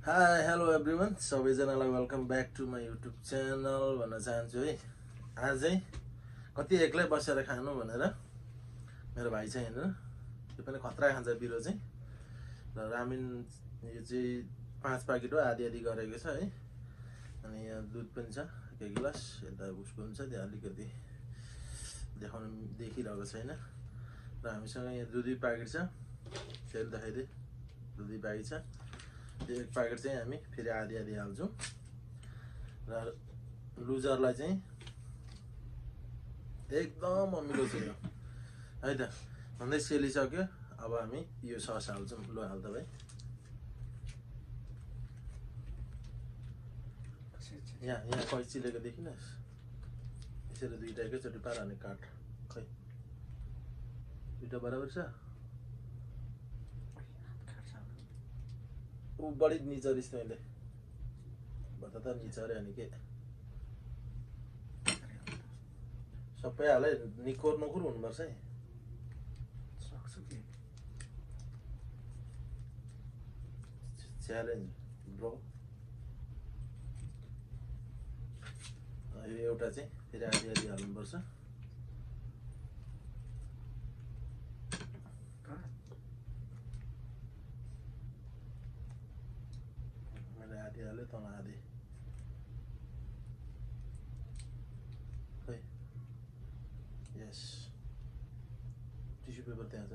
High hello everyone, सबैजनालाई welcome back to my YouTube channel भन्न चाहन्छु है। आज चाहिँ कति एक्लै बसेर खानु भनेर मेरो भाइ चाहिँ हेर्नु यो पनि खतरा खान्छ बिरो चाहिँ। र रामेन यो चाहिँ 5 प्याकेट हो, आधी आधी गरेको छ है। अनि यहाँ दुध पनि छ 1 गिलास, यता उसको पनि छ, त्यहाँ अलिकति देखाउनु देखिरहेको छैन। र हामीसँग यहाँ दुई प्याकेट छ, फेरि देखाइदिए दुई प्याकेट छ। त्यो 1 प्याकेट चाहिँ हामी फेरि आधी आधी हाल्छौँ र लुजरलाई चाहिँ एकदम अमिलो छ यो है त। भन्दै सेलिसक्यो, अब हामी यो सस हाल्छौँ। ल हाल त भाइ। यहाँ यहाँ कैँचीलेको देखिनुहोस्, यसरी दुईटा एकैचोटि पाराले काट। खै दुईटा बराबर छ। ऊ बढी निचरिस् तैँले, भत्ता त निचर्यो अनि के सबै हाले। निकोर नकुर हुनुपर्छ है। Challenge bro. यो एउटा चाहिँ फेरि आधी आधी हाल्नुपर्छ। मैले आधी हालेँ, तल आधी। खै यस, टिस्यु पेपर त्यहाँ छ।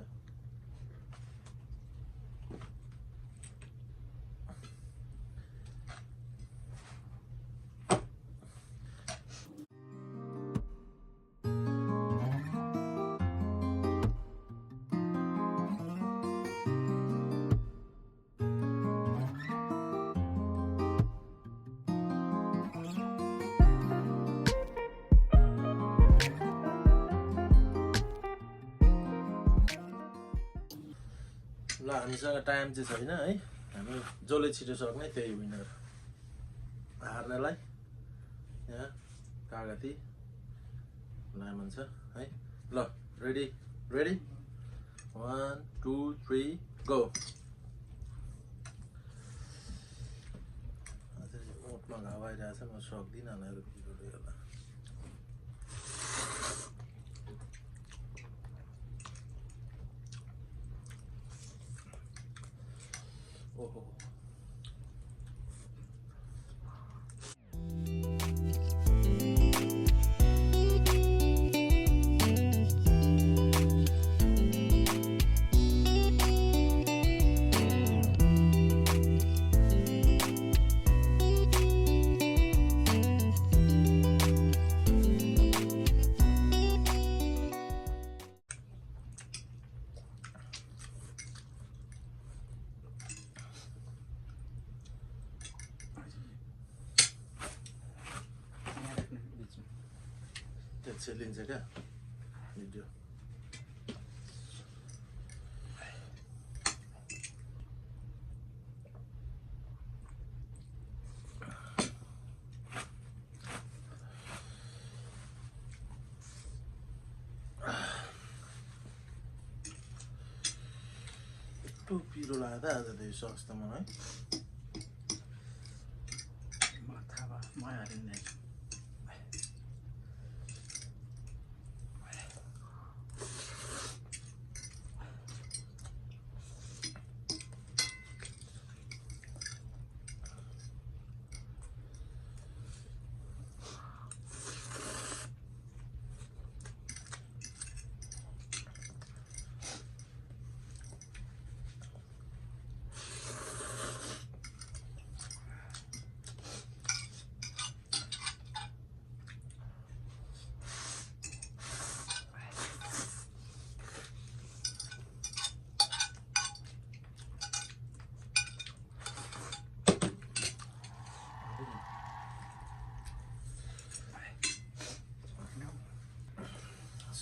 ल हामीसँग टाइम चाहिँ छैन है। हामी जसले छिटो सक्ने त्यही विनर। हार्नेलाई यहाँ कागती लेमन छ है। ल रेडी रेडी 1 2 3 गो। ओठमा घाउ आइरहेछ, म सक्दिनँ होला यो भिडियोले होला। ओहो लिन्छ क्या भिडियो। यस्तो पिरो लाग्दा आज त यो सस त मलाई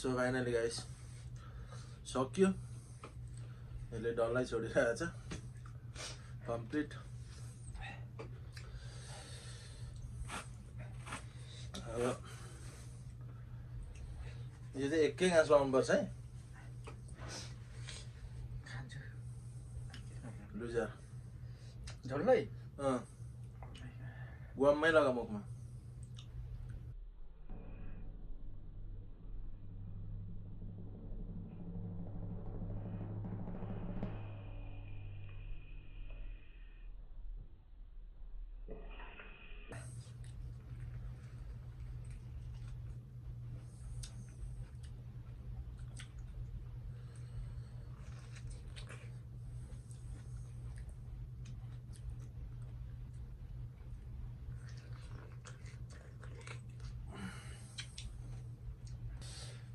सो फाइनली गाइस सक्यो। यसले डल्लै छोडिरहेछ कम्प्लिट। अब यो चाहिँ एकै घाँस लाउनुपर्छ है। लुजर झोल्लै गुवाममै लगा मुखमा।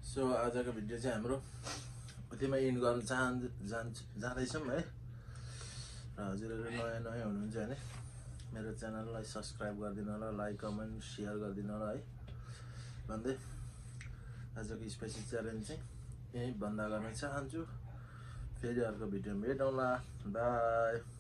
सो आजको भिडियो चाहिँ हाम्रो यतिमा इन्ड गर्न जाँदैछौँ है। र हजुरहरू नयाँ नयाँ हुनुहुन्छ भने मेरो च्यानललाई सब्सक्राइब गरिदिनु होला, लाइक कमेन्ट सेयर गरिदिनु होला है भन्दै आजको स्पेसियल च्यालेन्ज चाहिँ यहीँ बन्द गर्न चाहन्छु। फेरि अर्को भिडियोमा भेटौँला। बाई।